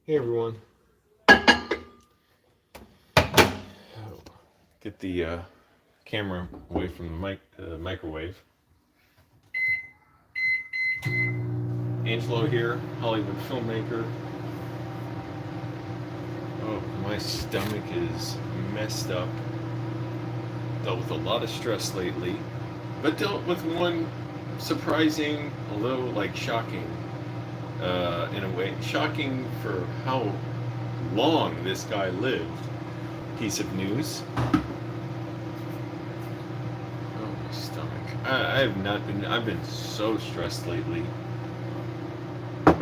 Hey everyone. Get the camera away from the microwave. Angelo here, Hollywood filmmaker. Oh, my stomach is messed up. Dealt with a lot of stress lately, but dealt with one surprising, although shocking, in a way, shocking for how long this guy lived. Piece of news. Oh, my stomach. I have not been. I've been so stressed lately. So,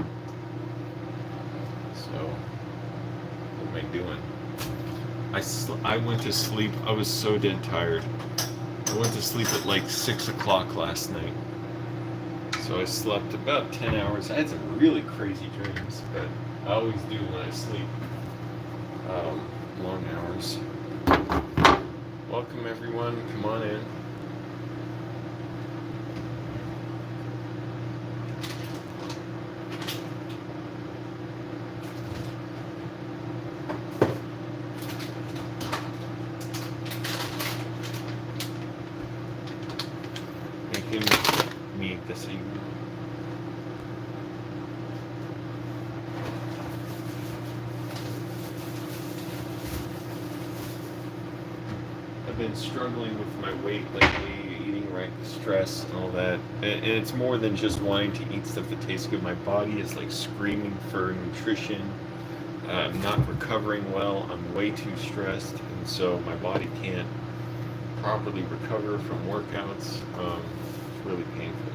what am I doing? I went to sleep. I was so dead tired. I went to sleep at like 6 o'clock last night. So I slept about 10 hours. I had some really crazy dreams, but I always do when I sleep. Long hours. Welcome everyone. Come on in. Making me this evening. I've been struggling with my weight lately, eating right, stress, and all that. And it's more than just wanting to eat stuff that tastes good. My body is like screaming for nutrition. I'm not recovering well. I'm way too stressed, and so my body can't properly recover from workouts. It's really painful.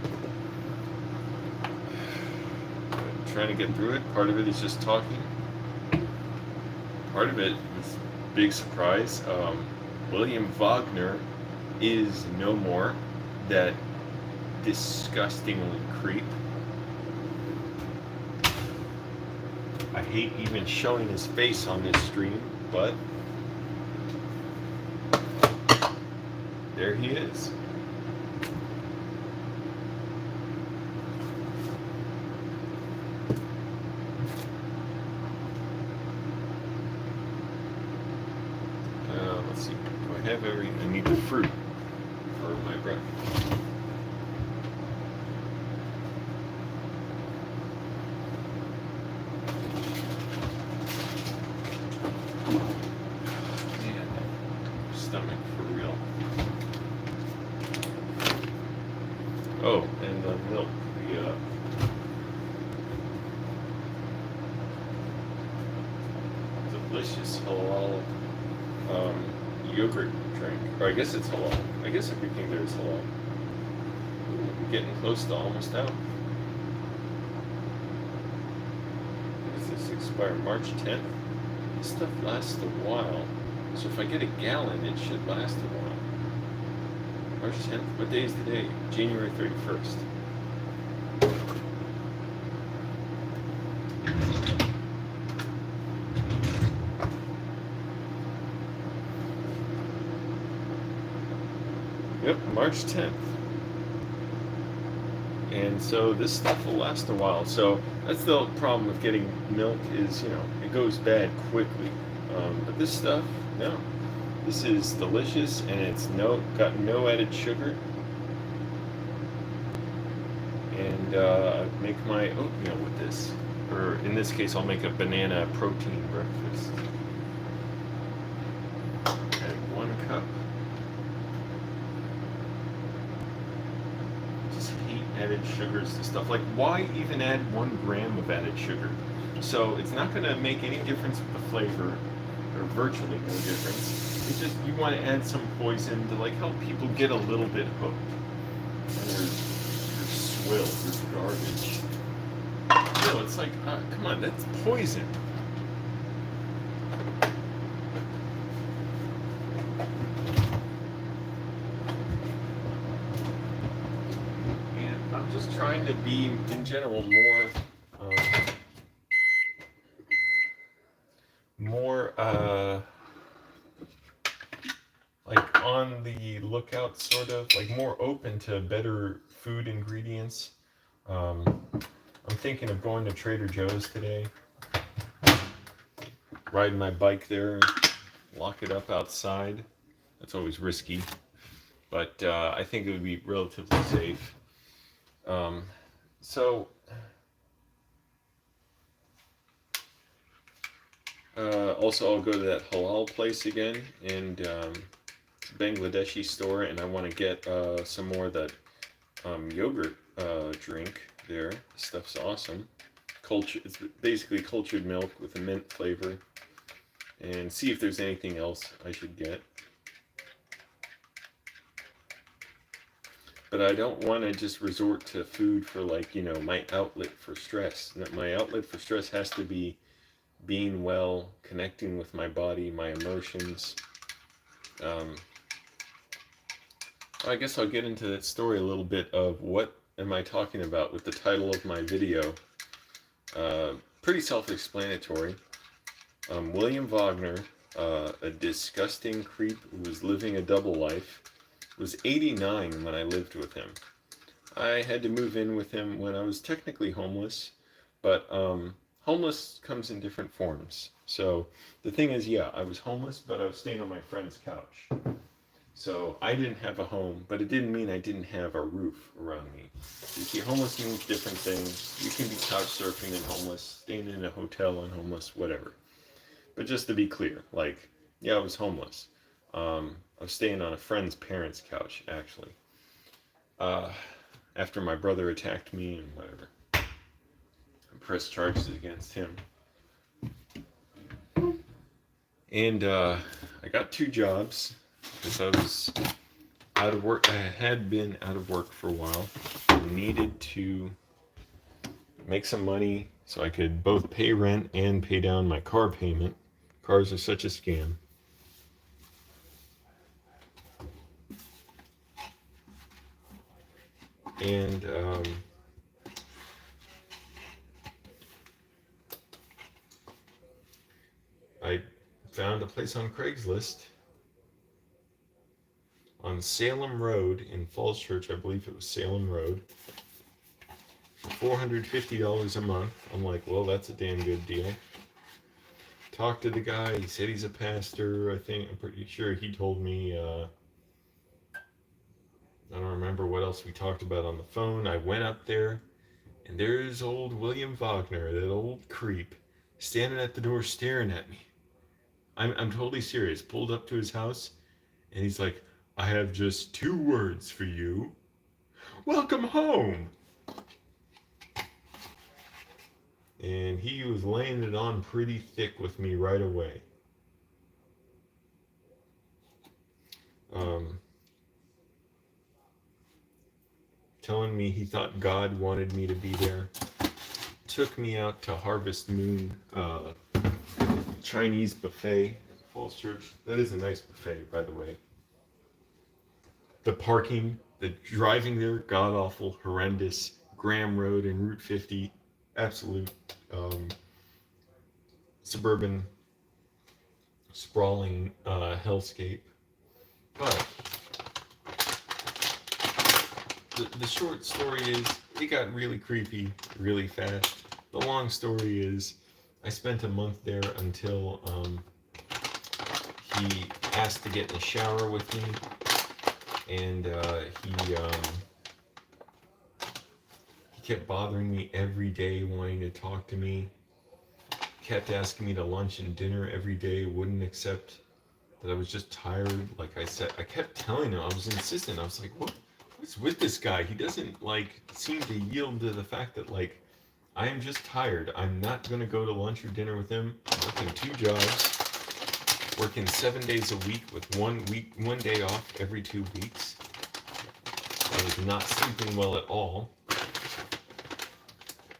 But trying to get through it. Part of it is just talking. Part of it is big surprise. William Wagner is no more. That disgusting creep. I hate even showing his face on this stream, but there he is. Let's see. Do I have everything? I need the fruit for my breakfast. Man, stomach for real. Oh, and the milk. The delicious halal yogurt drink. Or I guess it's halal. I guess everything there is halal. Ooh, we're getting close to almost out. When does this expire? March 10th? This stuff lasts a while. So if I get a gallon, it should last a while. March 10th? What day is today? January 31st. Yep, March 10th. And so this stuff will last a while. So that's the problem with getting milk is, it goes bad quickly. But this stuff, no. This is delicious and it's got no added sugar. And I make my oatmeal with this. Or in this case, I'll make a banana protein breakfast. And 1 cup. Added sugars to stuff. Like, why even add 1 gram of added sugar? So it's not going to make any difference with the flavor, or virtually no difference. It's just you want to add some poison to help people get a little bit hooked. And your swill, your garbage. No, it's like, come on, that's poison. Just trying to be, in general, more on the lookout, sort of, more open to better food ingredients. I'm thinking of going to Trader Joe's today ride my bike there, lock it up outside. That's always risky, but I think it would be relatively safe. Um, so also, I'll go to that halal place again, and Bangladeshi store, and I want to get some more of that yogurt drink there. This stuff's awesome. It's basically cultured milk with a mint flavor, and see if there's anything else I should get. But I don't want to just resort to food for, like, my outlet for stress. My outlet for stress has to be being well, connecting with my body, my emotions. I guess I'll get into that story a little bit of what am I talking about with the title of my video. Pretty self-explanatory. William Wagner, a disgusting creep who was living a double life, was 89 when I lived with him. I had to move in with him when I was technically homeless, but homeless comes in different forms. So the thing is, yeah, I was homeless, but I was staying on my friend's couch. So I didn't have a home, but it didn't mean I didn't have a roof around me. You see, homeless means different things. You can be couch surfing and homeless, staying in a hotel and homeless, whatever. But just to be clear, like, yeah, I was homeless. I was staying on a friend's parents' couch, actually. After my brother attacked me and whatever. I pressed charges against him. And I got 2 jobs because I was out of work. I had been out of work for a while. I needed to make some money so I could both pay rent and pay down my car payment. Cars are such a scam. And I found a place on Craigslist on Salem Road in Falls Church. I believe it was Salem Road. For $450 a month. I'm like, well, that's a damn good deal. Talked to the guy. He said he's a pastor. I'm pretty sure he told me. I don't remember what else we talked about on the phone. I went up there, and there's old William Wagner, that old creep, standing at the door staring at me. I'm totally serious. Pulled up to his house, and he's like, I have just 2 words for you. Welcome home. And he was laying it on pretty thick with me right away. Telling me he thought God wanted me to be there. Took me out to Harvest Moon Chinese buffet, Falls Church. That is a nice buffet, by the way. The parking, the driving there, god awful, horrendous. Graham Road and Route 50, absolute suburban sprawling hellscape. But the short story is, it got really creepy really fast. The long story is, I spent a month there until he asked to get in the shower with me, and he kept bothering me every day, wanting to talk to me. Kept asking me to lunch and dinner every day, wouldn't accept that I was just tired. Like I said, I kept telling him, I was insistent. I was like, what's with this guy? He doesn't seem to yield to the fact that I am just tired. I'm not gonna go to lunch or dinner with him. I'm working 2 jobs, working 7 days a week with one day off every 2 weeks. I was not sleeping well at all.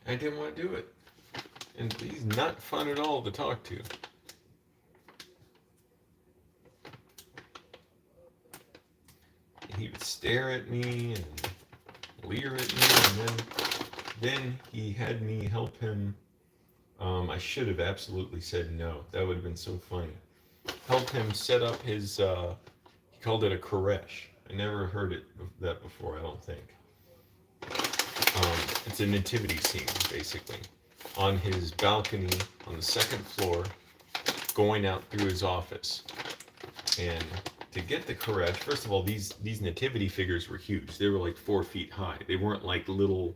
I didn't want to do it. And he's not fun at all to talk to. And he would stare at me and leer at me, and then he had me help him. I should have absolutely said no. That would have been so funny. Help him set up his, he called it a koresh. I never heard that before, I don't think. It's a nativity scene, basically. On his balcony on the 2nd floor, going out through his office. And to get the Koresh, first of all, these nativity figures were huge. They were like 4 feet high. They weren't like little,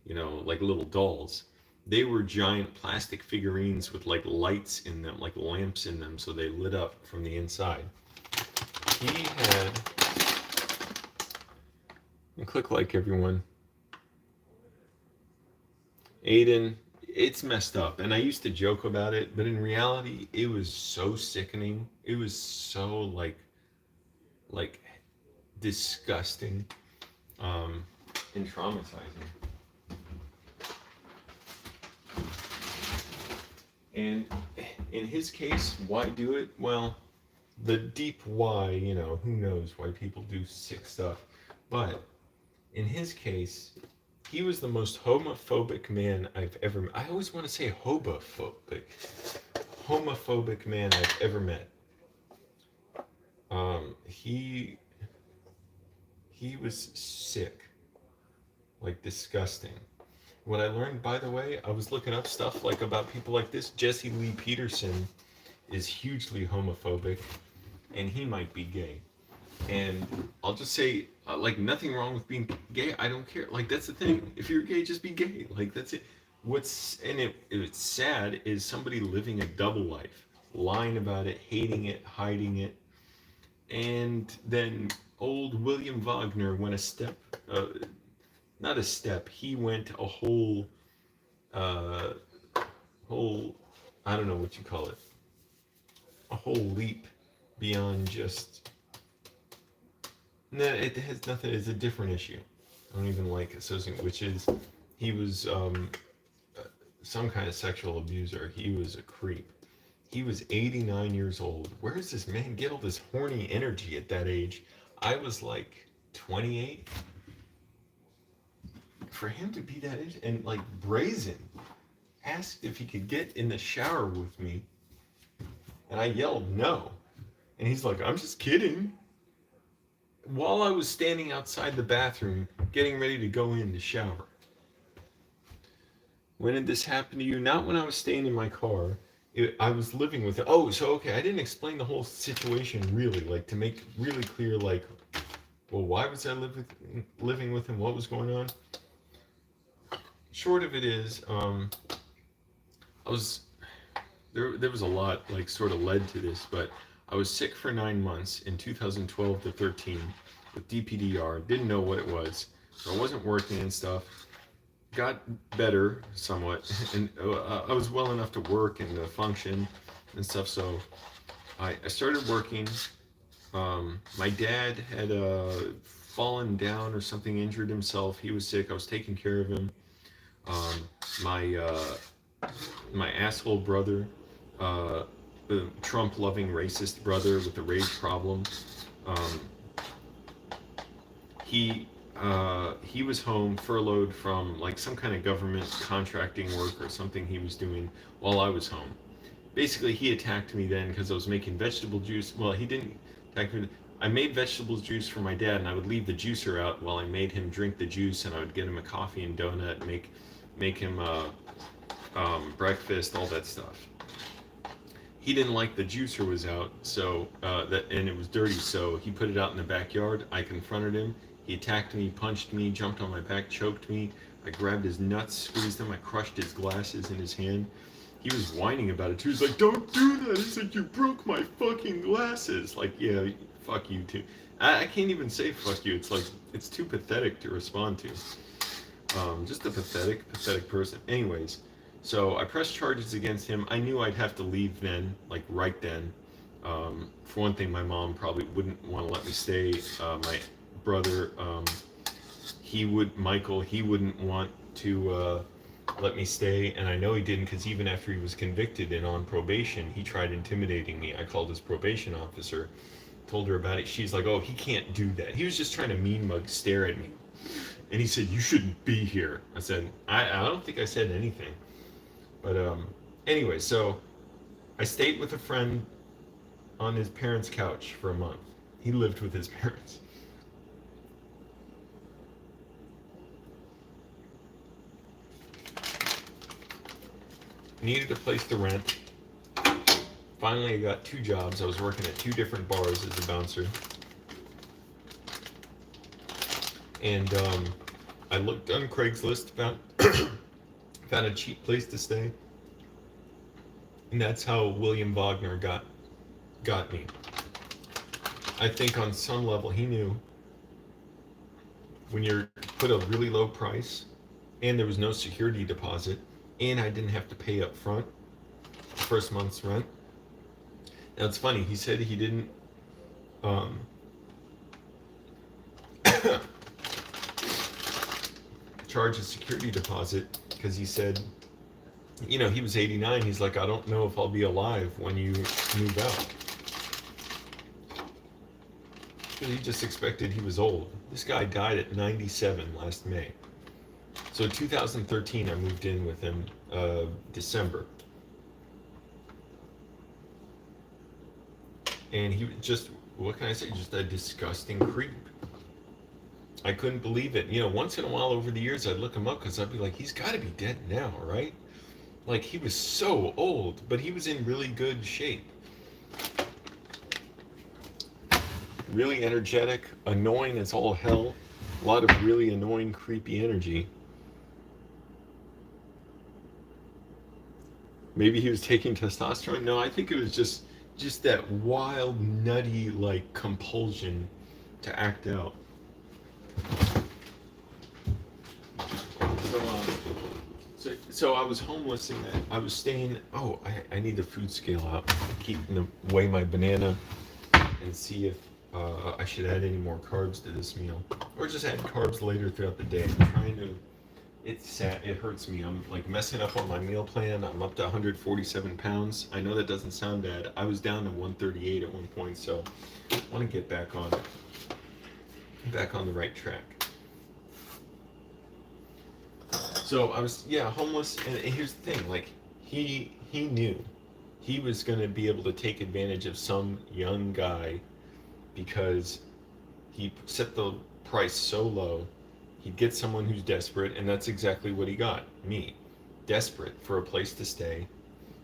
like little dolls. They were giant plastic figurines with like lights in them, like lamps in them, so they lit up from the inside. He had, and click like everyone. Aiden, it's messed up, and I used to joke about it, but in reality, it was so sickening. It was so like disgusting, and traumatizing. And in his case, why do it? Well, the deep why, who knows why people do sick stuff. But in his case, he was the most homophobic man I've ever met. I always want to say homophobic. Homophobic man I've ever met. He was sick, like disgusting. What I learned, by the way, I was looking up stuff like about people like this. Jesse Lee Peterson is hugely homophobic, and he might be gay. And I'll just say, like, nothing wrong with being gay. I don't care. Like, that's the thing. If you're gay, just be gay. Like, that's it. It's sad is somebody living a double life, lying about it, hating it, hiding it, and then old William Wagner went a step, not a step. He went a uh, whole, I don't know what you call it, a whole leap beyond just. No, it has nothing. It's a different issue. I don't even like associating, which is he was some kind of sexual abuser. He was a creep. He was 89 years old. Where does this man get all this horny energy at that age? I was like 28. For him to be that age and like brazen, asked if he could get in the shower with me, and I yelled no. And he's like, I'm just kidding. While I was standing outside the bathroom, getting ready to go in to shower. When did this happen to you? Not when I was staying in my car. I was living with it. Oh, so okay, I didn't explain the whole situation really, like to make really clear, like, well, why was I living with him? What was going on? Short of it is, I was there was a lot like sort of led to this, but I was sick for 9 months in 2012 to 13 with DPDR. Didn't know what it was, so I wasn't working and stuff. Got better somewhat, and I was well enough to work and function and stuff. So I started working. My dad had fallen down or something, injured himself. He was sick. I was taking care of him. My asshole brother, the Trump-loving racist brother with the rage problem, he was home furloughed from like some kind of government contracting work or something he was doing while I was home. Basically, he attacked me then because I was making vegetable juice. Well, he didn't attack me. I made vegetable juice for my dad, and I would leave the juicer out while I made him drink the juice, and I would get him a coffee and donut, make him breakfast, all that stuff. He didn't like the juicer was out, so and it was dirty, so he put it out in the backyard. I confronted him. He attacked me, punched me, jumped on my back, choked me. I grabbed his nuts, squeezed them. I crushed his glasses in his hand. He was whining about it too. He's like, "Don't do that." He's like, "You broke my fucking glasses." Like, yeah, fuck you too. I can't even say fuck you. It's like it's too pathetic to respond to. Just a pathetic person. Anyways, so I pressed charges against him. I knew I'd have to leave then, like right then. For one thing, my mom probably wouldn't want to let me stay. My brother, Michael, he wouldn't want to let me stay, and I know he didn't because even after he was convicted and on probation, he tried intimidating me. I called his probation officer, told her about it. She's like, "Oh, he can't do that. He was just trying to mean mug stare at me." And he said, "You shouldn't be here." I said, I don't think I said anything. But anyway, so I stayed with a friend on his parents' couch for a month. He lived with his parents. Needed a place to rent. Finally, I got 2 jobs. I was working at 2 different bars as a bouncer. And I looked on Craigslist, found a cheap place to stay. And that's how William Wagner got me. I think on some level he knew when you're put a really low price and there was no security deposit and I didn't have to pay up front the first month's rent. Now it's funny, he said he didn't um, charge a security deposit because he said, you know, he was 89. He's like, I don't know if I'll be alive when you move out. He just expected he was old. This guy died at 97 last May. So 2013, I moved in with him December. And he just, what can I say, just a disgusting creep. I couldn't believe it. You know, once in a while over the years, I'd look him up because I'd be like, he's got to be dead now, right? Like, he was so old, but he was in really good shape. Really energetic, annoying as all hell. A lot of really annoying, creepy energy. Maybe he was taking testosterone. No, I think it was just that wild, nutty, like, compulsion to act out. So I was homeless and I was staying. Oh, I need the food scale out. Weigh my banana and see if I should add any more carbs to this meal, or just add carbs later throughout the day. I'm trying to. It's sad. It hurts me. I'm like messing up on my meal plan. I'm up to 147 pounds. I know that doesn't sound bad. I was down to 138 at one point, so I want to get back on the right track. So I was, yeah, homeless, and here's the thing, like, he knew he was going to be able to take advantage of some young guy because he set the price so low. He'd get someone who's desperate, and that's exactly what he got, me. Desperate for a place to stay.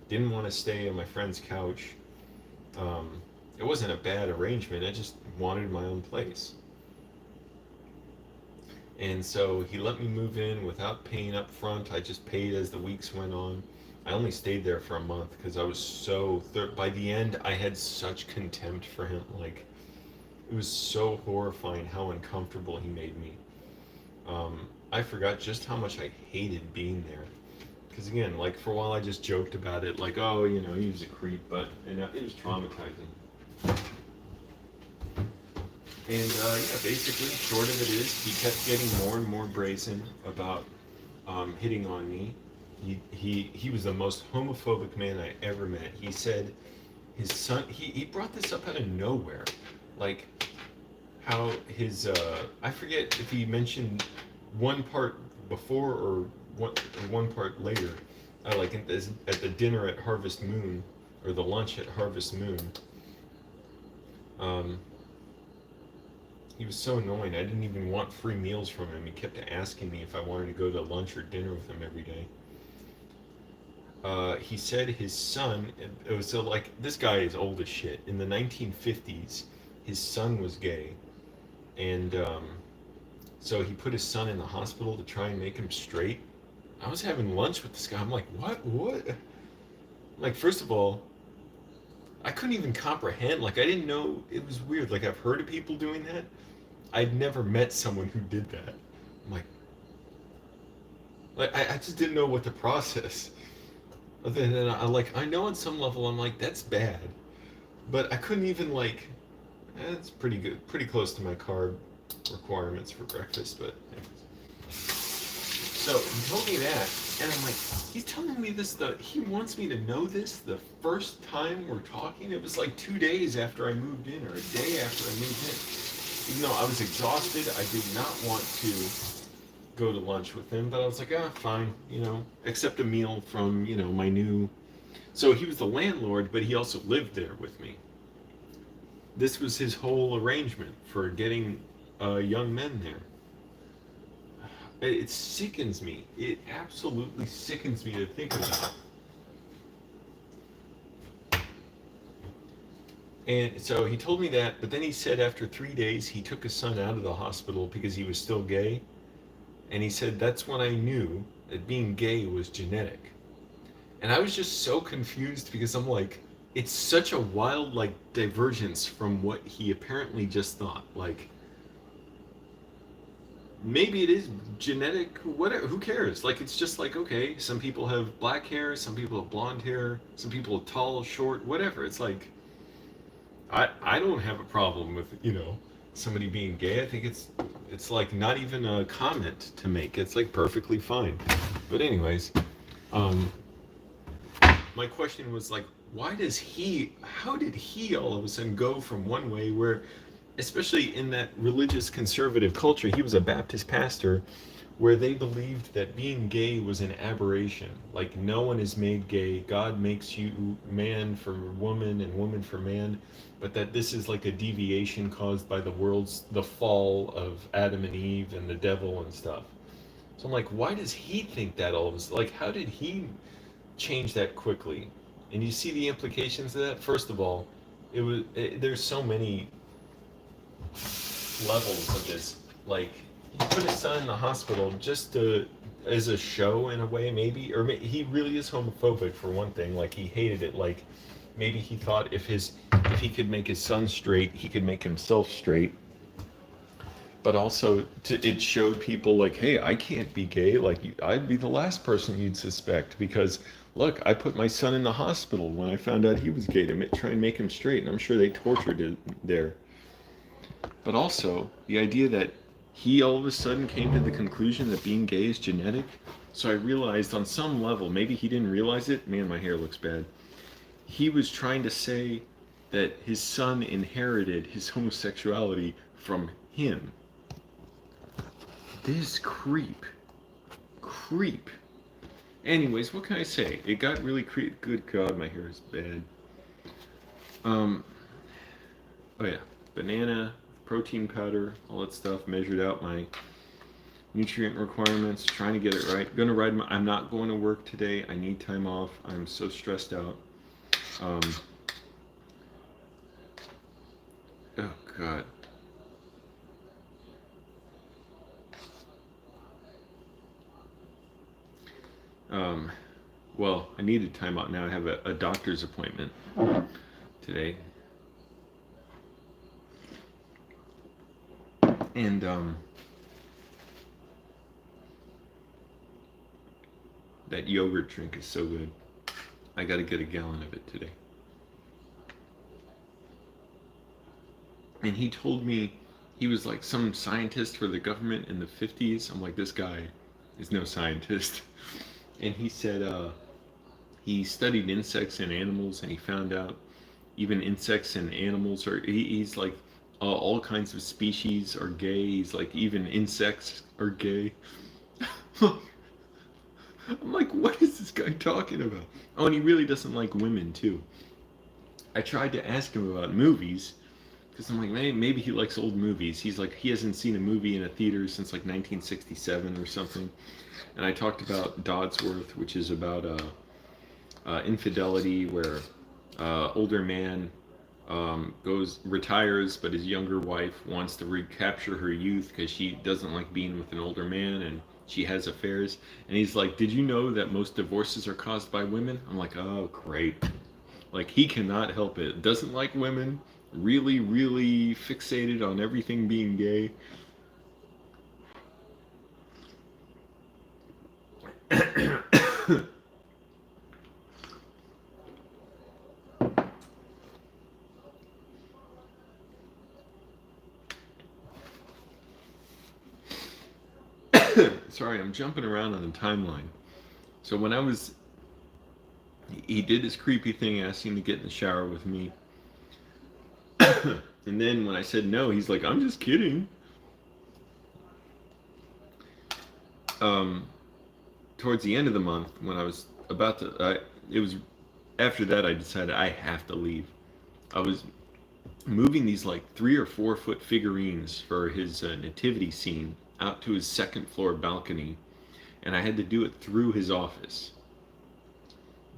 Didn't want to stay on my friend's couch. It wasn't a bad arrangement, I just wanted my own place. And so he let me move in without paying up front. I just paid as the weeks went on. I only stayed there for a month because I was by the end, I had such contempt for him. Like, it was so horrifying how uncomfortable he made me. I forgot just how much I hated being there. Because again, like, for a while I just joked about it, like, oh, you know, he was a creep, but it was traumatizing. And yeah, basically, short of it is, he kept getting more and more brazen about hitting on me. He was the most homophobic man I ever met. He said his son, he brought this up out of nowhere. Like, how his, I forget if he mentioned one part before or one part later, like at the dinner at Harvest Moon, or the lunch at Harvest Moon. He was so annoying. I didn't even want free meals from him. He kept asking me if I wanted to go to lunch or dinner with him every day. He said his son, it was so, like, this guy is old as shit. In the 1950s, his son was gay. And so he put his son in the hospital to try and make him straight. I was having lunch with this guy. I'm like, what? Like, first of all, I couldn't even comprehend. Like, I didn't know. It was weird. Like, I've heard of people doing that. I'd never met someone who did that. I'm like I just didn't know what to process. Other than I know on some level I'm like, that's bad. But I couldn't even, like, it's pretty good. Pretty close to my carb requirements for breakfast, but so he told me that, and I'm like, he's telling me this, he wants me to know this the first time we're talking. It was like 2 days after I moved in, or a day after I moved in. Even though I was exhausted, I did not want to go to lunch with him, but I was like, fine, you know, accept a meal from, you know, my new. So he was the landlord, but he also lived there with me. This was his whole arrangement for getting young men there. It sickens me. It absolutely sickens me to think about. And so he told me that, but then he said after 3 days he took his son out of the hospital because he was still gay. And he said that's when I knew that being gay was genetic. And I was just so confused because I'm like, it's such a wild like divergence from what he apparently just thought. Like maybe it is genetic, whatever, who cares? Like it's just like, okay, some people have black hair, some people have blonde hair, some people are tall, short, whatever. It's like I don't have a problem with, somebody being gay. I think it's like not even a comment to make. It's like perfectly fine. But anyways, um my question was like, how did he all of a sudden go from one way where, especially in that religious conservative culture, he was a Baptist pastor, where they believed that being gay was an aberration. Like, no one is made gay. God makes you man for woman and woman for man, but that this is like a deviation caused by the fall of Adam and Eve and the devil and stuff. So I'm like, why does he think that all of us? Like, how did he change that quickly? And you see the implications of that. First of all, there's so many levels of this. Like, he put his son in the hospital just to, as a show in a way, maybe, or he really is homophobic for one thing. Like, he hated it. Like, maybe he thought if he could make his son straight, he could make himself straight. But also, it showed people like, hey, I can't be gay. Like, I'd be the last person you'd suspect because, look, I put my son in the hospital when I found out he was gay to try and make him straight, and I'm sure they tortured it there. But also, the idea that he all of a sudden came to the conclusion that being gay is genetic. So I realized on some level, maybe he didn't realize it. Man, my hair looks bad. He was trying to say that his son inherited his homosexuality from him. This creep. Anyways, what can I say? It got really creep. Good God, my hair is bad. Um, oh yeah, banana, protein powder, all that stuff. Measured out my nutrient requirements. Trying to get it right. I'm not going to work today. I need time off. I'm so stressed out. Um, oh God. Um, well, I needed time out now. I have a doctor's appointment today. And that yogurt drink is so good. I got to get a gallon of it today. And he told me he was like some scientist for the government in the 50s. I'm like, this guy is no scientist. And he said he studied insects and animals, and he found out even insects and animals he's like, all kinds of species are gay. He's like, even insects are gay. I'm like, what is this guy talking about? Oh, and he really doesn't like women too. I tried to ask him about movies because I'm like, maybe he likes old movies. He's like, he hasn't seen a movie in a theater since like 1967 or something. And I talked about Dodsworth, which is about infidelity, where older man retires, but his younger wife wants to recapture her youth because she doesn't like being with an older man, and she has affairs. And he's like, did you know that most divorces are caused by women? I'm like, oh, great. Like, he cannot help it. Doesn't like women, really, really fixated on everything being gay. Sorry, I'm jumping around on the timeline. So he did this creepy thing, asking to get in the shower with me. And then when I said no, he's like, I'm just kidding. Um, Towards the end of the month, when I was about to, it was after that I decided I have to leave. I was moving these like 3 or 4 foot figurines for his nativity scene out to his second floor balcony, and I had to do it through his office.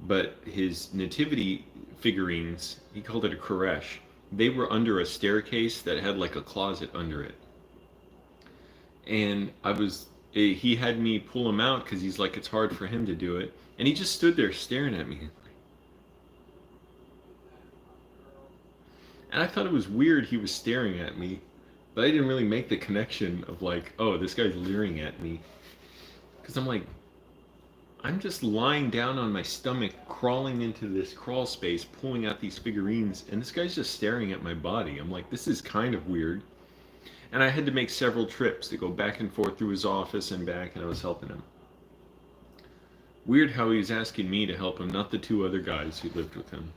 But his nativity figurines, he called it a creche, They were under a staircase that had like a closet under it. And he had me pull him out because he's like, it's hard for him to do it. And he just stood there staring at me. And I thought it was weird he was staring at me, but I didn't really make the connection of like, oh, this guy's leering at me. Because I'm like, I'm just lying down on my stomach, crawling into this crawl space, pulling out these figurines, and this guy's just staring at my body. I'm like, this is kind of weird. And I had to make several trips to go back and forth through his office and back, and I was helping him. Weird how he was asking me to help him, not the two other guys who lived with him.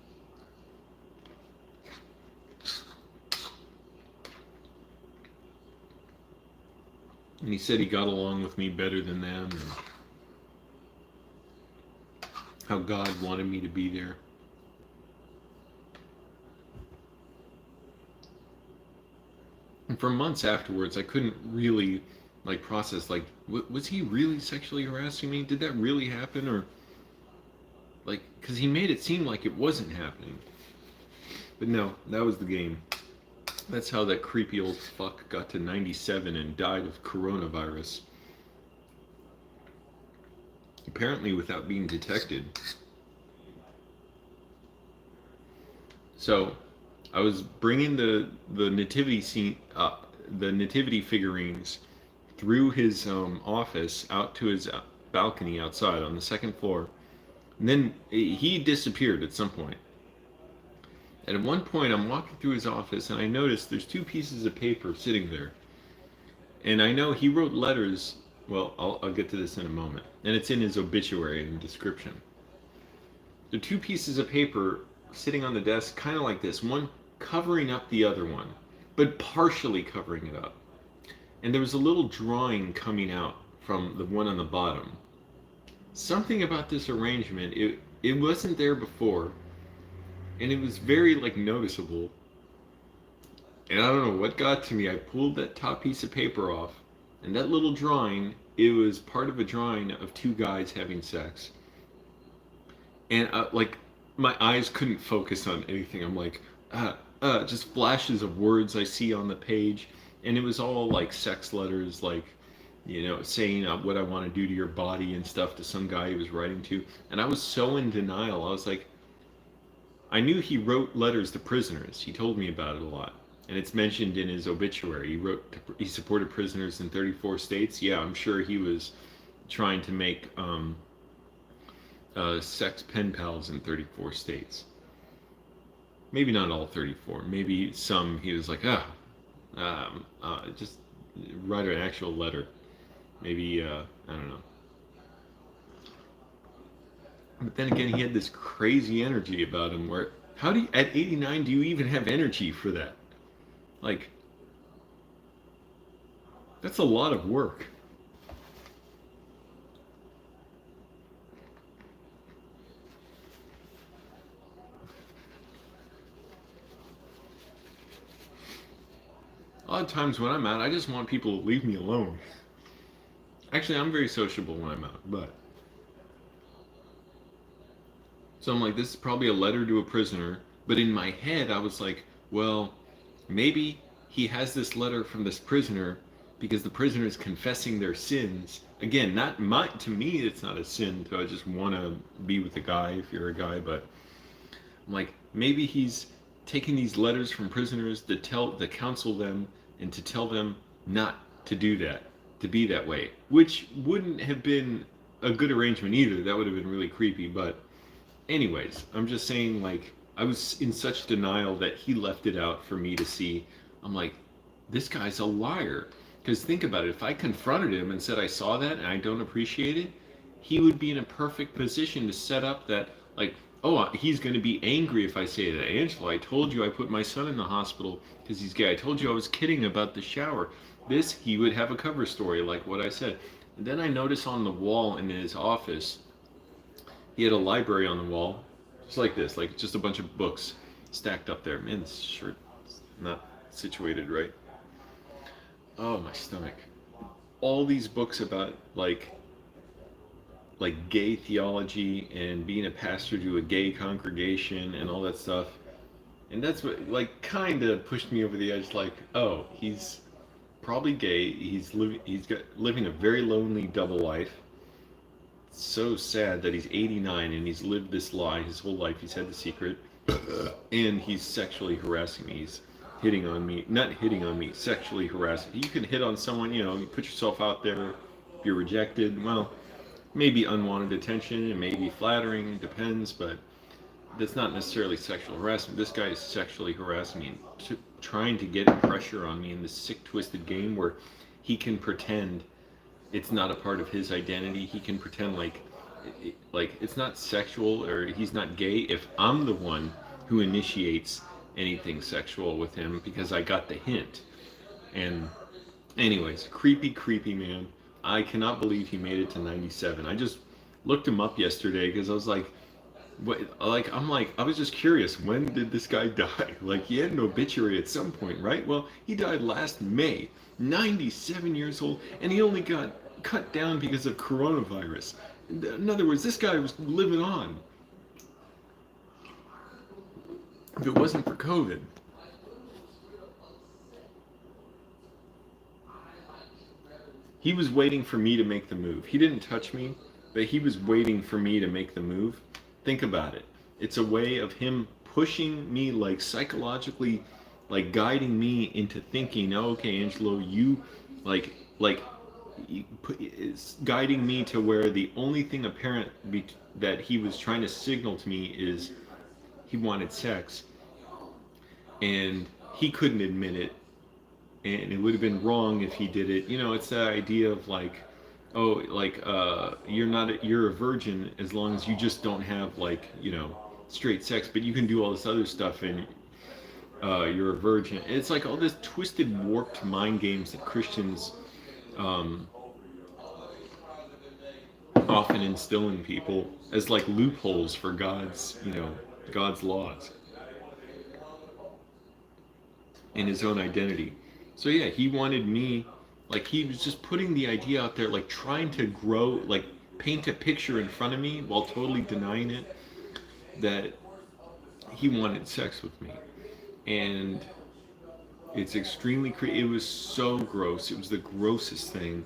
And he said he got along with me better than them, and how God wanted me to be there. And for months afterwards, I couldn't really like process like, was he really sexually harassing me? Did that really happen? Or like, because he made it seem like it wasn't happening. But no, that was the game. That's how that creepy old fuck got to 97 and died of coronavirus. Apparently without being detected. So I was bringing the nativity scene the nativity figurines through his office out to his balcony outside on the second floor. And then he disappeared at some point. And at one point, I'm walking through his office and I noticed there's two pieces of paper sitting there. And I know he wrote letters. Well, I'll get to this in a moment. And it's in his obituary and description. The two pieces of paper sitting on the desk, kind of like this, one covering up the other one, but partially covering it up. And there was a little drawing coming out from the one on the bottom. Something about this arrangement, it wasn't there before, and it was very like noticeable. And I don't know what got to me. I pulled that top piece of paper off, and that little drawing, it was part of a drawing of two guys having sex. And like my eyes couldn't focus on anything. I'm like, just flashes of words I see on the page, and it was all like sex letters, like, you know, saying what I want to do to your body and stuff to some guy he was writing to. And I was so in denial. I was like, I knew he wrote letters to prisoners. He told me about it a lot. And it's mentioned in his obituary. He supported prisoners in 34 states. Yeah, I'm sure he was trying to make sex pen pals in 34 states. Maybe not all 34. Maybe some he was like, just write an actual letter. Maybe, I don't know. But then again, he had this crazy energy about him where, at 89, do you even have energy for that? Like, that's a lot of work. A lot of times when I'm out, I just want people to leave me alone. Actually, I'm very sociable when I'm out, but... So I'm like, this is probably a letter to a prisoner. But in my head, I was like, well, maybe he has this letter from this prisoner because the prisoner is confessing their sins. Again, to me, it's not a sin to just want to be with a guy if you're a guy, but I'm like, maybe he's taking these letters from prisoners to counsel them and to tell them not to do that, to be that way, which wouldn't have been a good arrangement either. That would have been really creepy, but anyways, I'm just saying, like, I was in such denial that he left it out for me to see. I'm like, this guy's a liar. Because think about it, if I confronted him and said I saw that and I don't appreciate it, he would be in a perfect position to set up that, like, oh, he's going to be angry if I say that. Angelo, I told you I put my son in the hospital because he's gay. I told you I was kidding about the shower. He would have a cover story like what I said. And then I noticed on the wall in his office, he had a library on the wall, just like this, like just a bunch of books stacked up there. Man, this shirt's not situated right. Oh, my stomach. All these books about like gay theology and being a pastor to a gay congregation and all that stuff. And that's what like kind of pushed me over the edge. Like, oh, he's probably gay. Living a very lonely double life. So sad that he's 89 and he's lived this lie his whole life. He's had the secret, and he's sexually harassing me. He's hitting on me, not hitting on me, sexually harassing. You can hit on someone, you put yourself out there. If you're rejected, well, maybe unwanted attention, and maybe flattering, depends, but that's not necessarily sexual harassment. This guy is sexually harassing me and trying to get pressure on me in this sick, twisted game where he can pretend it's not a part of his identity. He can pretend like it's not sexual or he's not gay if I'm the one who initiates anything sexual with him because I got the hint. And anyways, creepy, creepy man. I cannot believe he made it to 97. I just looked him up yesterday because I was like, what? Like I was just curious. When did this guy die? Like he had an obituary at some point, right? Well, he died last May, 97 years old, and he only got cut down because of coronavirus. In other words, this guy was living on. If it wasn't for COVID, he was waiting for me to make the move. He didn't touch me, but he was waiting for me to make the move. Think about it. It's a way of him pushing me, like psychologically, like guiding me into thinking, oh, okay, Angelo, you like it's guiding me to where the only thing apparent that he was trying to signal to me is he wanted sex, and he couldn't admit it, and it would have been wrong if he did it. It's that idea of like, oh, like you're a virgin as long as you just don't have like straight sex, but you can do all this other stuff and you're a virgin. It's like all this twisted, warped mind games that Christians um, often instill in people as like loopholes for God's laws in his own identity. So yeah, he wanted me, like he was just putting the idea out there, like trying to grow, like paint a picture in front of me while totally denying it, that he wanted sex with me. And it's extremely it was so gross. It was the grossest thing.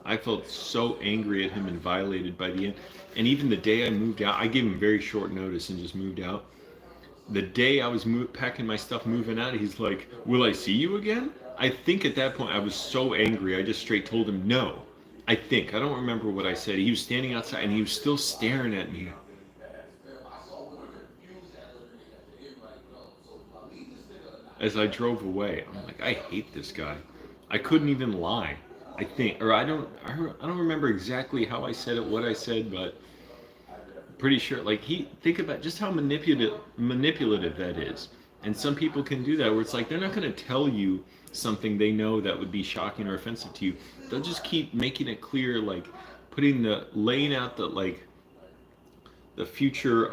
I felt so angry at him and violated by the end. And even the day I moved out, I gave him very short notice and just moved out. The day I was packing my stuff, moving out, he's like, "Will I see you again?" I think at that point I was so angry, I just straight told him no. I don't remember what I said. He was standing outside and he was still staring at me. As I drove away, I'm like, I hate this guy. I couldn't even lie. I think, or I don't remember exactly how I said it, what I said, but pretty sure. Like think about just how manipulative that is. And some people can do that, where it's like they're not going to tell you something they know that would be shocking or offensive to you. They'll just keep making it clear, like laying out the future,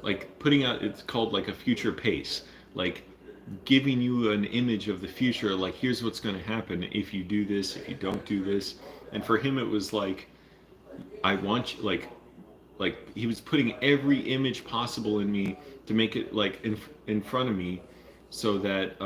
like putting out. It's called like a future pace, like giving you an image of the future, like here's what's going to happen if you do this, if you don't do this. And for him it was like, I want you, like he was putting every image possible in me to make it like in front of me, so that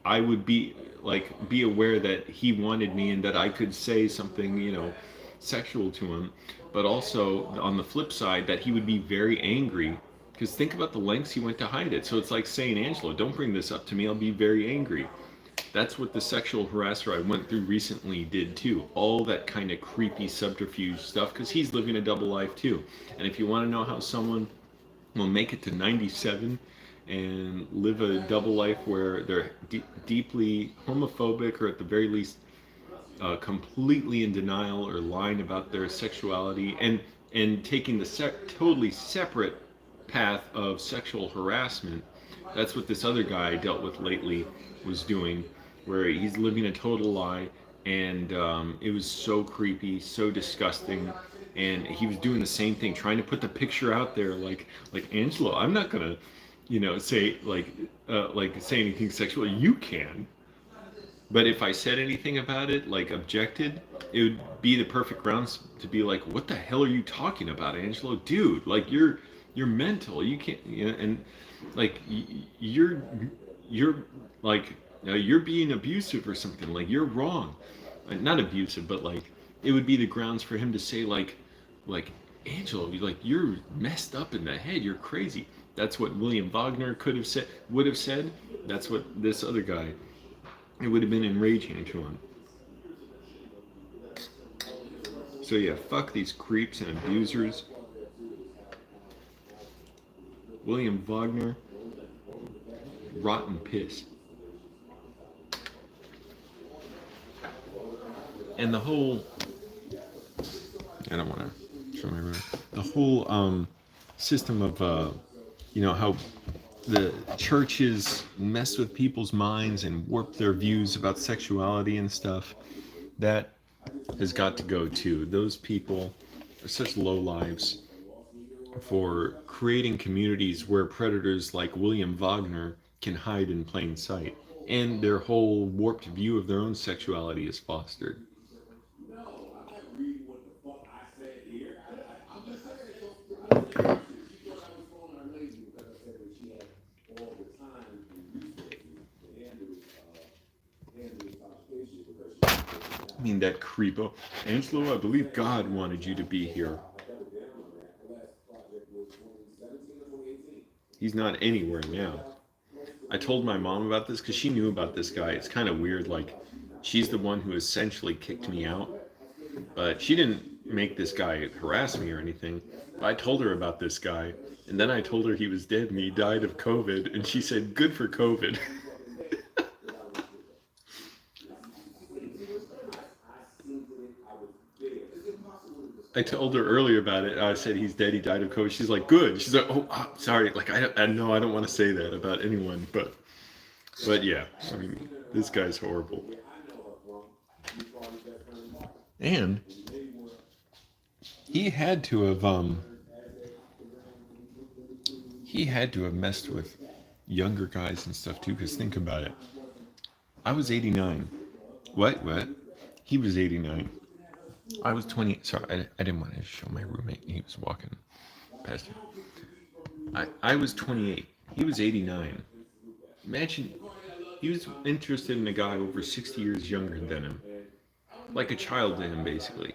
I would be aware that he wanted me and that I could say something sexual to him, but also on the flip side that he would be very angry. Because think about the lengths he went to hide it. So it's like saying, Angelo, don't bring this up to me. I'll be very angry. That's what the sexual harasser I went through recently did too. All that kind of creepy subterfuge stuff, because he's living a double life too. And if you want to know how someone will make it to 97 and live a double life where they're deeply homophobic, or at the very least completely in denial or lying about their sexuality, and taking the totally separate path of sexual harassment. That's what this other guy I dealt with lately was doing, where he's living a total lie, and it was so creepy, so disgusting. And he was doing the same thing, trying to put the picture out there, like Angelo, I'm not gonna, say like say anything sexual. You can, but if I said anything about it, like objected, it would be the perfect grounds to be like, what the hell are you talking about, Angelo? Dude, like you're mental. You can't, and like you're like you're being abusive or something. Like you're wrong. Not abusive, but like it would be the grounds for him to say like Angelo, like you're messed up in the head. You're crazy. That's what William Wagner could have said. Would have said. That's what this other guy. It would have been enraging to him. So yeah, fuck these creeps and abusers. William Wagner, rotten piss. And the whole, I don't want to show my room. The whole system of, how the churches mess with people's minds and warp their views about sexuality and stuff. That has got to go too. Those people are such low lives for creating communities where predators like William Wagner can hide in plain sight, and their whole warped view of their own sexuality is fostered. I mean, that creepo. Angelo, I believe God wanted you to be here. He's not anywhere now. I told my mom about this because she knew about this guy. It's kind of weird. Like, she's the one who essentially kicked me out, but she didn't make this guy harass me or anything. I told her about this guy, and then I told her he was dead and he died of COVID, and she said, "Good for COVID." I told her earlier about it. I said he's dead. He died of COVID. She's like, "Good." She's like, "Oh, sorry. Like, I know I don't want to say that about anyone, but yeah. I mean, this guy's horrible." And he had to have messed with younger guys and stuff too. Because think about it. I was 89. What? He was 89. I was 20. Sorry, I didn't want to show my roommate. He was walking past him. I was 28. He was 89. Imagine, he was interested in a guy over 60 years younger than him. Like a child to him, basically.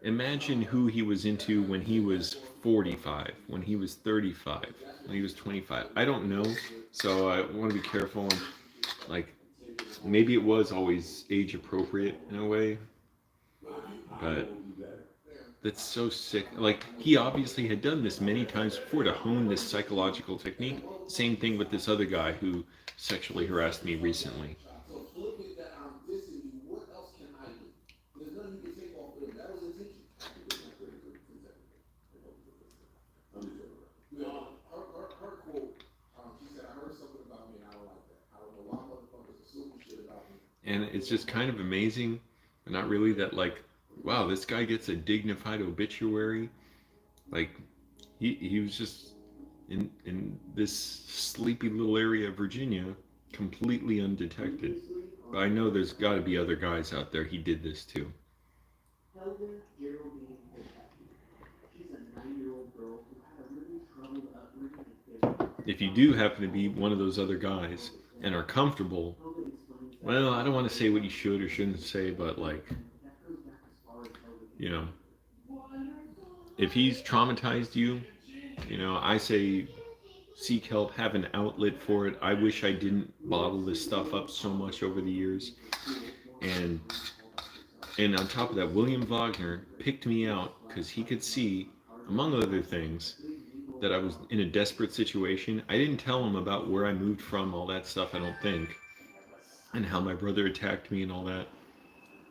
Imagine who he was into when he was 45, when he was 35, when he was 25. I don't know, so I want to be careful. Like, maybe it was always age appropriate in a way, but that's so sick. Like, he obviously had done this many times before to hone this psychological technique. Same thing with this other guy who sexually harassed me recently. And it's just kind of amazing, but not really, that like, wow, this guy gets a dignified obituary. Like, he was just in this sleepy little area of Virginia, completely undetected. But I know there's got to be other guys out there he did this to. If you do happen to be one of those other guys and are comfortable, well, I don't want to say what you should or shouldn't say, but like, you know, if he's traumatized you, I say seek help, have an outlet for it. I wish I didn't bottle this stuff up so much over the years. And on top of that, William Wagner picked me out because he could see, among other things, that I was in a desperate situation. I didn't tell him about where I moved from, all that stuff, I don't think, and how my brother attacked me and all that.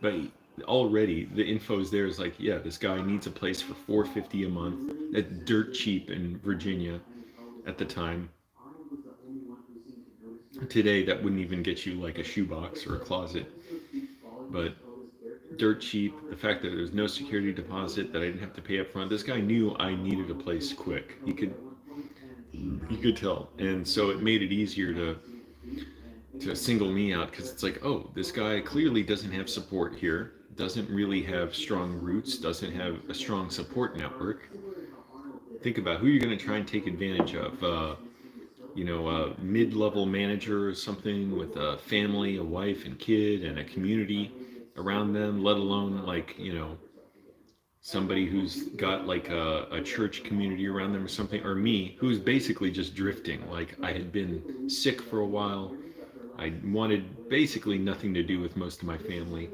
But already the info's there is like, yeah, this guy needs a place for $450 a month. That's dirt cheap in Virginia at the time. Today, that wouldn't even get you like a shoebox or a closet. But dirt cheap. The fact that there was no security deposit, that I didn't have to pay up front. This guy knew I needed a place quick. He could tell, and so it made it easier to single me out, because it's like, oh, this guy clearly doesn't have support here, doesn't really have strong roots, doesn't have a strong support network. Think about who you're going to try and take advantage of. A mid-level manager or something with a family, a wife and kid, and a community around them, let alone like, somebody who's got like a church community around them or something, or me, who's basically just drifting. Like I had been sick for a while. I wanted basically nothing to do with most of my family.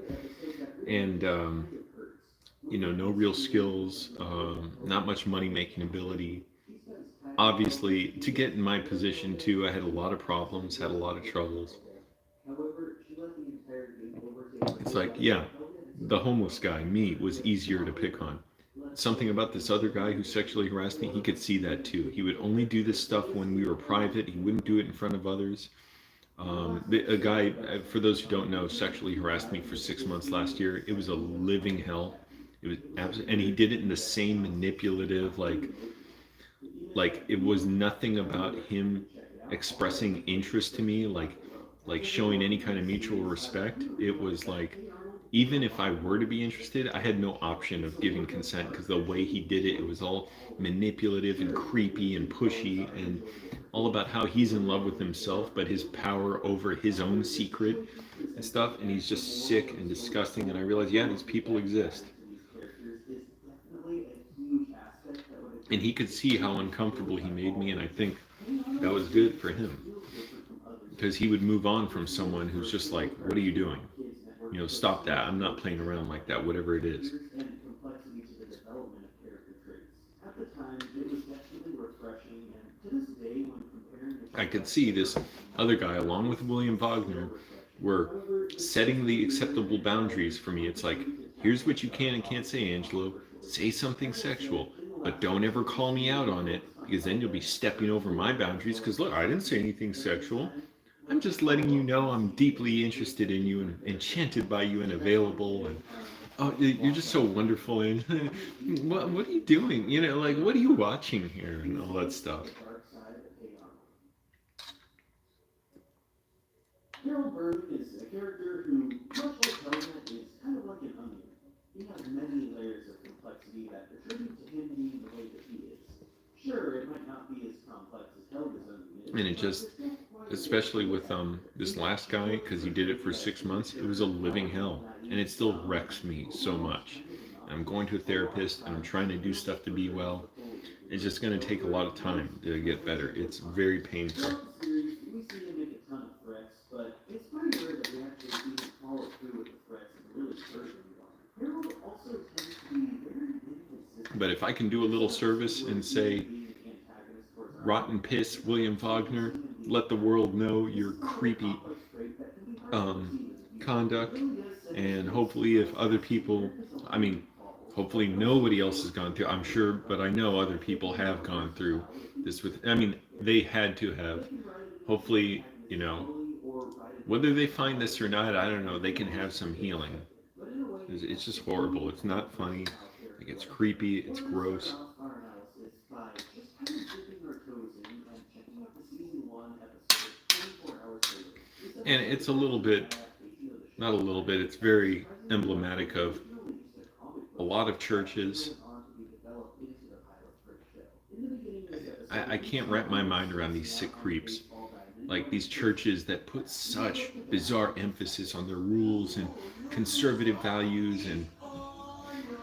And, no real skills, not much money making ability. Obviously, to get in my position too, I had a lot of problems, had a lot of troubles. It's like, yeah, the homeless guy, me, was easier to pick on. Something about this other guy who sexually harassed me, he could see that too. He would only do this stuff when we were private. He wouldn't do it in front of others. A guy, for those who don't know, sexually harassed me for 6 months last year. It was a living hell. It was absolutely, and he did it in the same manipulative, like it was nothing about him expressing interest to me, like showing any kind of mutual respect. It was like, even if I were to be interested, I had no option of giving consent because the way he did it, it was all manipulative and creepy and pushy and all about how he's in love with himself, but his power over his own secret and stuff. And he's just sick and disgusting. And I realized, yeah, these people exist. And he could see how uncomfortable he made me. And I think that was good for him because he would move on from someone who's just like, what are you doing? Stop that. I'm not playing around like that, whatever it is. I could see this other guy, along with William Wagner, were setting the acceptable boundaries for me. It's like, here's what you can and can't say, Angelo. Say something sexual, but don't ever call me out on it because then you'll be stepping over my boundaries. Because look, I didn't say anything sexual. I'm just letting you know I'm deeply interested in you and enchanted by you and available. And oh, you're just so wonderful. And what are you doing? Like, what are you watching here and all that stuff. Harold Burke is a character who, much like Helmet, is kind of like an onion. He has many layers of complexity that attribute to him being the way that he is. Sure, it might not be as complex as Helga's onion is. And it just, especially with this last guy, because he did it for 6 months, it was a living hell. And it still wrecks me so much. I'm going to a therapist and I'm trying to do stuff to be well. It's just going to take a lot of time to get better. It's very painful. But if I can do a little service and say, rotten piss, William Wagner, let the world know your creepy conduct, and hopefully if other people, hopefully nobody else has gone through, I'm sure, but I know other people have gone through this they had to have. Hopefully, whether they find this or not, I don't know, they can have some healing. It's just horrible. It's not funny. It's creepy. It's gross. And it's a little bit, not a little bit, it's very emblematic of a lot of churches. I can't wrap my mind around these sick creeps. Like these churches that put such bizarre emphasis on their rules and conservative values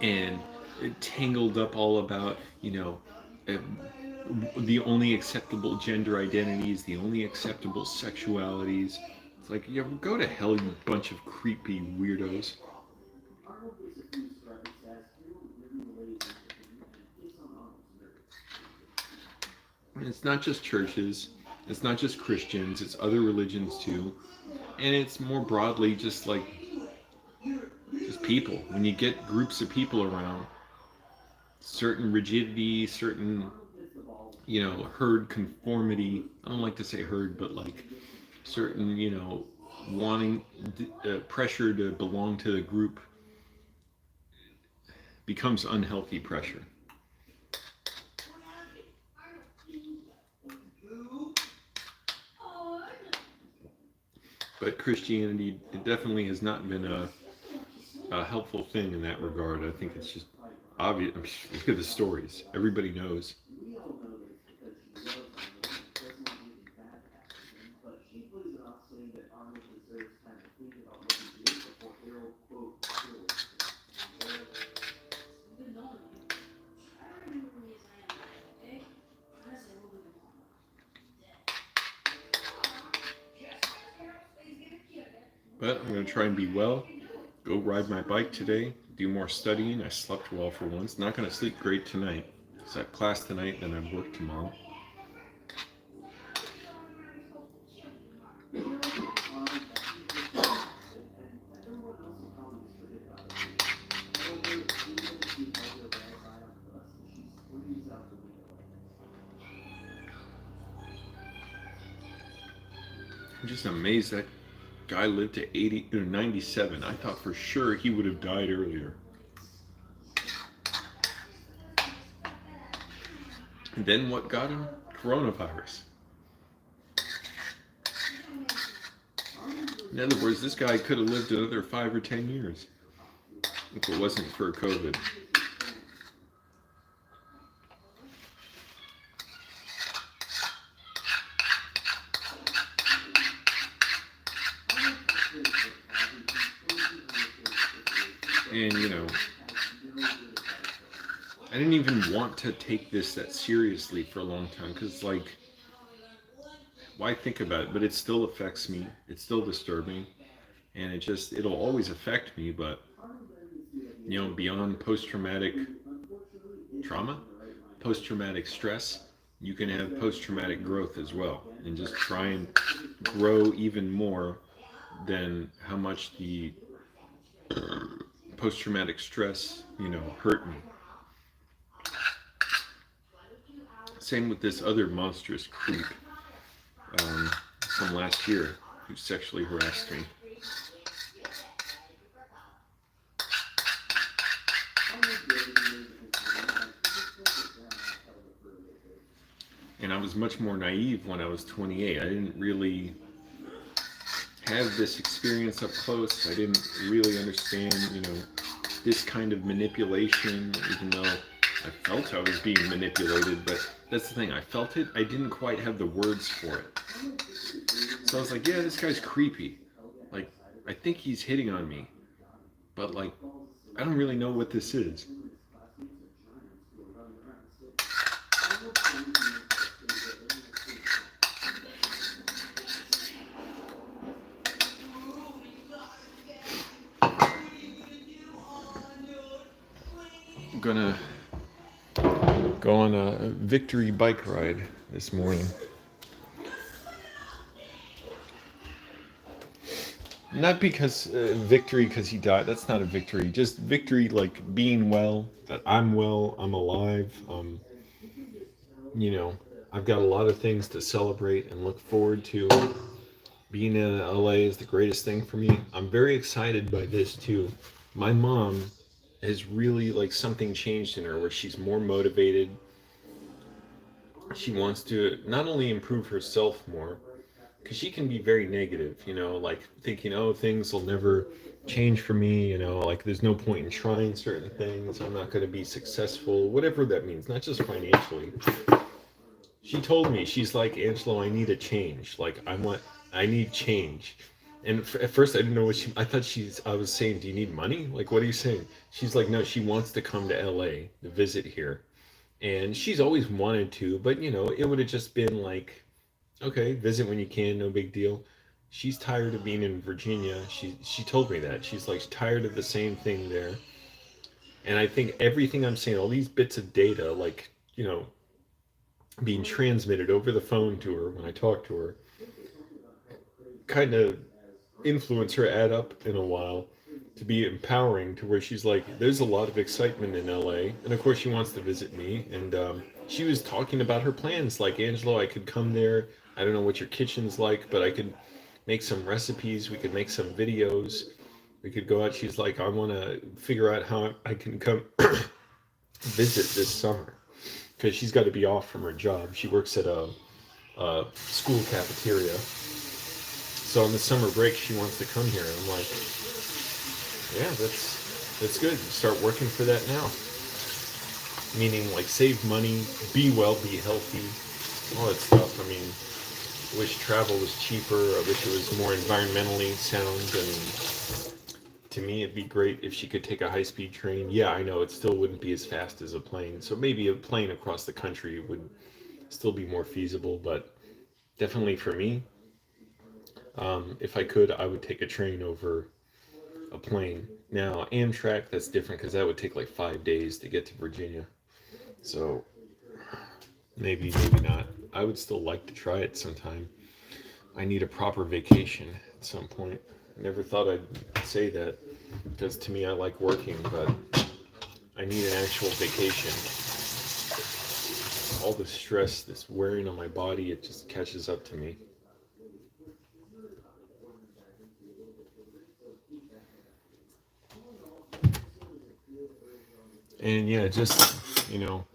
and tangled up all about, the only acceptable gender identities, the only acceptable sexualities. It's like, yeah, go to hell, you bunch of creepy weirdos. It's not just churches, it's not just Christians, it's other religions too. And it's more broadly just people. When you get groups of people around, certain rigidity, certain, herd conformity. I don't like to say herd, but like certain, wanting pressure to belong to the group becomes unhealthy pressure. But Christianity, it definitely has not been a helpful thing in that regard. I think it's just obvious. Look at the stories. Everybody knows. But I'm going to try and be well, go ride my bike today, do more studying. I slept well for once. Not going to sleep great tonight because I have class tonight and I work tomorrow. I'm just amazed that guy lived to 80 or 97. I thought for sure he would have died earlier. And then what got him? Coronavirus. In other words, this guy could have lived another 5 or 10 years if it wasn't for COVID. And I didn't even want to take this that seriously for a long time because, like, why think about it? But it still affects me. It's still disturbing, and it'll always affect me. But beyond post-traumatic trauma, post-traumatic stress, you can have post-traumatic growth as well, and just try and grow even more than how much the post-traumatic stress, hurt me. Same with this other monstrous creep from last year who sexually harassed me. And I was much more naive when I was 28. I didn't really have this experience up close. I didn't really understand, this kind of manipulation, even though I felt I was being manipulated. But that's the thing, I felt it. I didn't quite have the words for it. So I was like, yeah, this guy's creepy. Like, I think he's hitting on me. But, like, I don't really know what this is. I'm gonna go on a victory bike ride this morning. Not because victory because he died. That's not a victory. Just victory, like being well. That I'm well. I'm alive. You know, I've got a lot of things to celebrate and look forward to. Being in LA is the greatest thing for me. I'm very excited by this too. My mom has really like something changed in her where she's more motivated. She wants to not only improve herself more, because she can be very negative, like thinking, oh, things will never change for me, like there's no point in trying certain things. I'm not going to be successful, whatever that means, not just financially. She told me, she's like, Angelo, I need a change. Like, I need change. And at first I didn't know I thought I was saying, do you need money? Like, what are you saying? She's like, no, she wants to come to LA to visit here. And she's always wanted to, but it would have just been like, okay, visit when you can, no big deal. She's tired of being in Virginia. She told me that. She's like tired of the same thing there. And I think everything I'm saying, all these bits of data, like, being transmitted over the phone to her when I talk to her, kind of influence her add up in a while to be empowering to where she's like, there's a lot of excitement in LA. And of course, she wants to visit me. And she was talking about her plans. Like, Angelo, I could come there. I don't know what your kitchen's like, but I could make some recipes. We could make some videos. We could go out. She's like, I want to figure out how I can come visit this summer because she's got to be off from her job. She works at a school cafeteria. So on the summer break, she wants to come here. I'm like, yeah, that's good. Start working for that now. Meaning, like, save money, be well, be healthy, all that stuff. I mean, I wish travel was cheaper. I wish it was more environmentally sound. And to me, it'd be great if she could take a high-speed train. Yeah, I know it still wouldn't be as fast as a plane. So maybe a plane across the country would still be more feasible. But definitely for me, If I could, I would take a train over a plane. Now, Amtrak, that's different because that would take like 5 days to get to Virginia. So maybe not. I would still like to try it sometime. I need a proper vacation at some point. I never thought I'd say that because to me, I like working, but I need an actual vacation. All the stress that's wearing on my body, it just catches up to me. And yeah, just,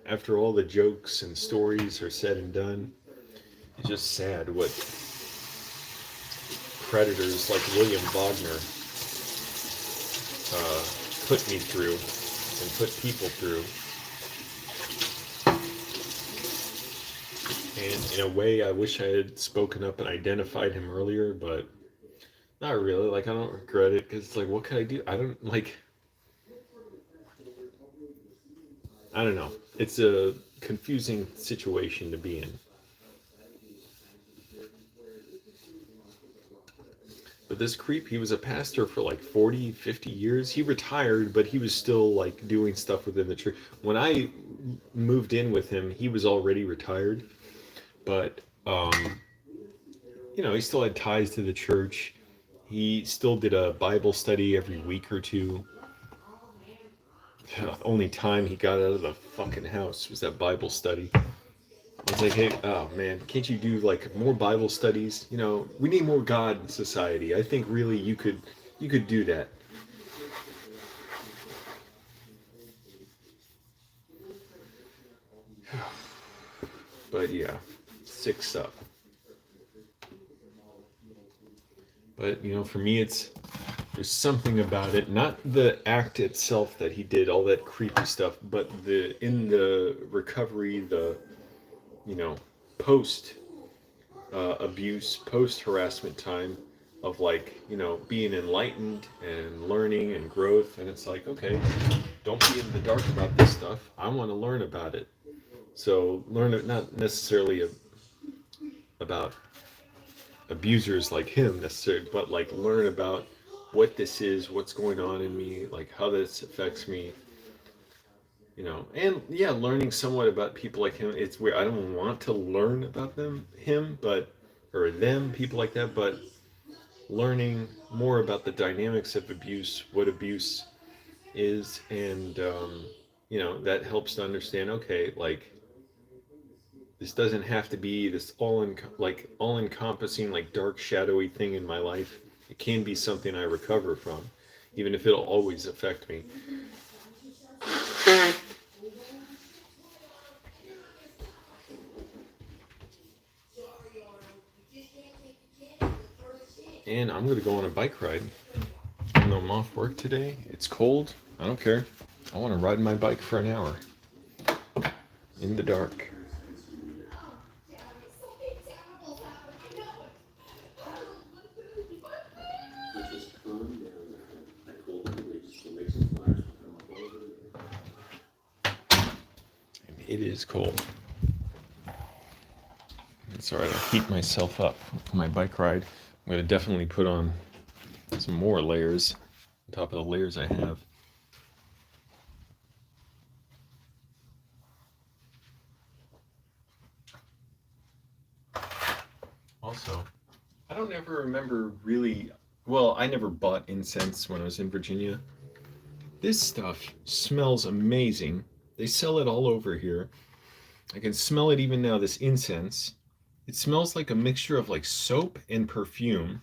after all the jokes and stories are said and done, it's just sad what predators like William Wagner uh, put me through and put people through. And in a way, I wish I had spoken up and identified him earlier, but not really. Like, I don't regret it because it's like, what could I do? I don't know. It's a confusing situation to be in. But this creep, he was a pastor for like 40, 50 years. He retired, but he was still like doing stuff within the church. When I moved in with him, he was already retired, but he still had ties to the church. He still did a Bible study every week or two. The only time he got out of the fucking house was that Bible study. I was like, hey, oh man, can't you do like more Bible studies? We need more God in society. I think really you could do that. But yeah, sick stuff. But for me, there's something about it, not the act itself that he did, all that creepy stuff, but in the recovery, the post abuse, post harassment time of like being enlightened and learning and growth, and it's like, okay, don't be in the dark about this stuff. I want to learn about it. So learn it, not necessarily about abusers like him necessarily, but like learn about what this is, what's going on in me, like how this affects me, and yeah, learning somewhat about people like him. It's weird. I don't want to learn about him, but or them, people like that, but learning more about the dynamics of abuse, what abuse is, and that helps to understand. Okay, like this doesn't have to be this all encompassing like dark shadowy thing in my life. It can be something I recover from, even if it'll always affect me. And I'm gonna go on a bike ride. Even though I'm off work today, it's cold. I don't care. I want to ride my bike for an hour in the dark. It is cold. It's alright, I'll heat myself up for my bike ride. I'm going to definitely put on some more layers on top of the layers I have. Also, I don't ever remember really. Well, I never bought incense when I was in Virginia. This stuff smells amazing. They sell it all over here. I can smell it even now, this incense. It smells like a mixture of like soap and perfume.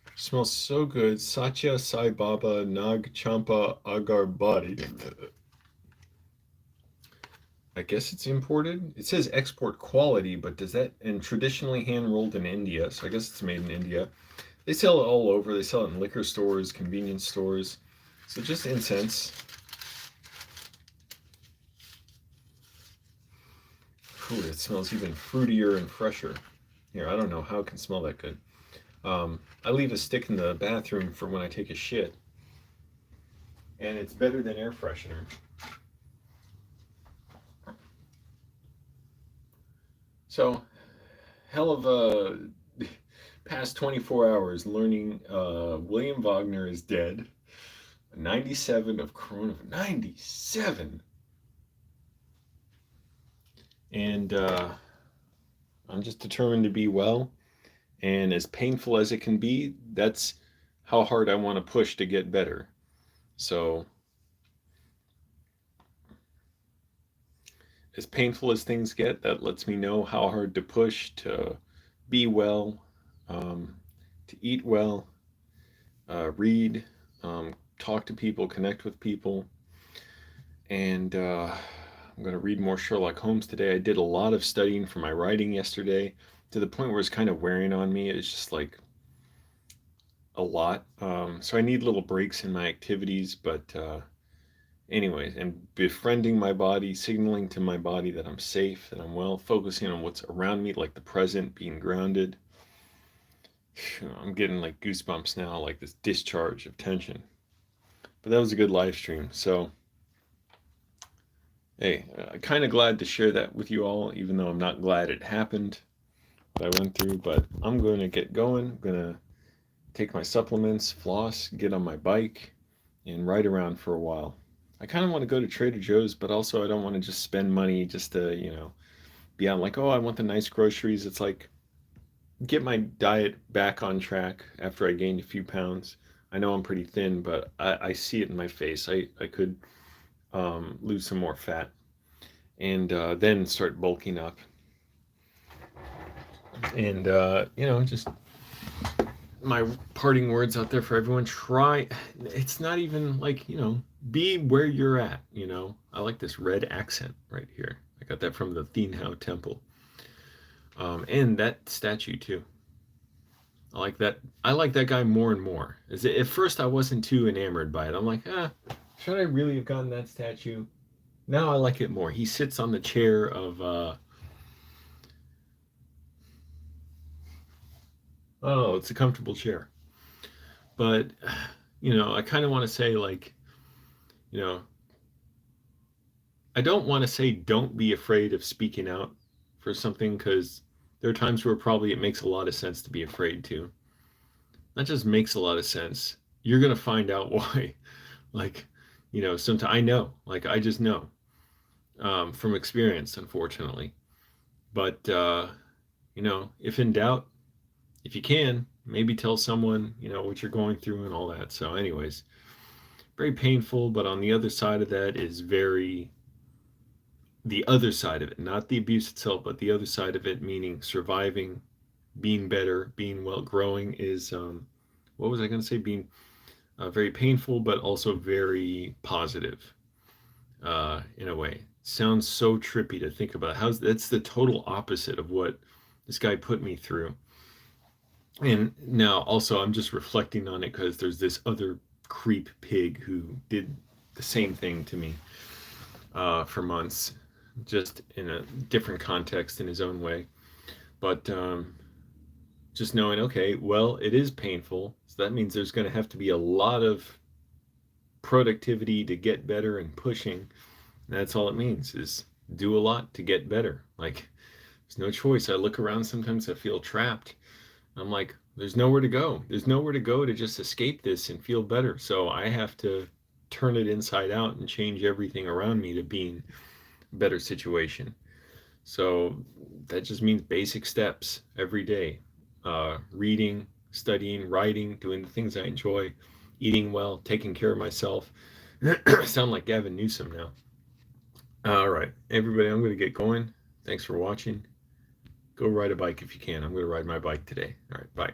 It smells so good. Satya Sai Baba Nag Champa Agarbadi. I guess it's imported. It says export quality, but does that, and traditionally hand rolled in India, so I guess it's made in India. They sell it all over. They sell it in liquor stores, convenience stores. So just incense. Ooh, it smells even fruitier and fresher. Here, I don't know how it can smell that good. I leave a stick in the bathroom for when I take a shit. And it's better than air freshener. So, hell of a past 24 hours learning William Wagner is dead. 97 of coronavirus. 97! And I'm just determined to be well. And as painful as it can be, that's how hard I want to push to get better. So, as painful as things get, that lets me know how hard to push to be well, um, to eat well, read, talk to people, connect with people. And I'm going to read more Sherlock Holmes today. I did a lot of studying for my writing yesterday to the point where it's kind of wearing on me. It's just like a lot. So I need little breaks in my activities, but anyways, and befriending my body, signaling to my body that I'm safe, that I'm well, focusing on what's around me, like the present, being grounded. I'm getting like goosebumps now, like this discharge of tension. But that was a good live stream. So, hey, I'm kind of glad to share that with you all, even though I'm not glad it happened, what I went through. But I'm going to get going. I'm going to take my supplements, floss, get on my bike, and ride around for a while. I kind of want to go to Trader Joe's, but also I don't want to just spend money just to, be on like, oh, I want the nice groceries. It's like, get my diet back on track after I gained a few pounds. I know I'm pretty thin, but I see it in my face. I could lose some more fat and then start bulking up. And, just my parting words out there for everyone. Try, it's not even like, be where you're at, I like this red accent right here. I got that from the Thinhao Temple. And that statue too. I like that guy more and more. At first I wasn't too enamored by it. I'm like, should I really have gotten that statue? Now I like it more. He sits on the chair of oh, it's a comfortable chair. But I kind of want to say like, you know, I don't want to say don't be afraid of speaking out for something, because there are times where probably it makes a lot of sense to be afraid too. That just makes a lot of sense. You're gonna find out why. Like, sometimes I know, like I just know from experience, unfortunately. But if in doubt, if you can, maybe tell someone what you're going through and all that. So, anyways, very painful. But on the other side of that is the other side of it, not the abuse itself, but the other side of it, meaning surviving, being better, being well, growing is what was I going to say? Being very painful, but also very positive in a way. Sounds so trippy to think about. That's the total opposite of what this guy put me through. And now also I'm just reflecting on it because there's this other creep pig who did the same thing to me for months, just in a different context in his own way. But just knowing, okay, well, it is painful. So that means there's going to have to be a lot of productivity to get better and pushing. And that's all it means, is do a lot to get better. Like, there's no choice. I look around sometimes, I feel trapped. I'm like, there's nowhere to go. There's nowhere to go to just escape this and feel better. So I have to turn it inside out and change everything around me to being a better situation. So that just means basic steps every day. Reading, studying, writing, doing the things I enjoy, eating well, taking care of myself. I sound like Gavin Newsom now. All right, everybody, I'm going to get going. Thanks for watching. Go ride a bike if you can. I'm going to ride my bike today. All right, bye.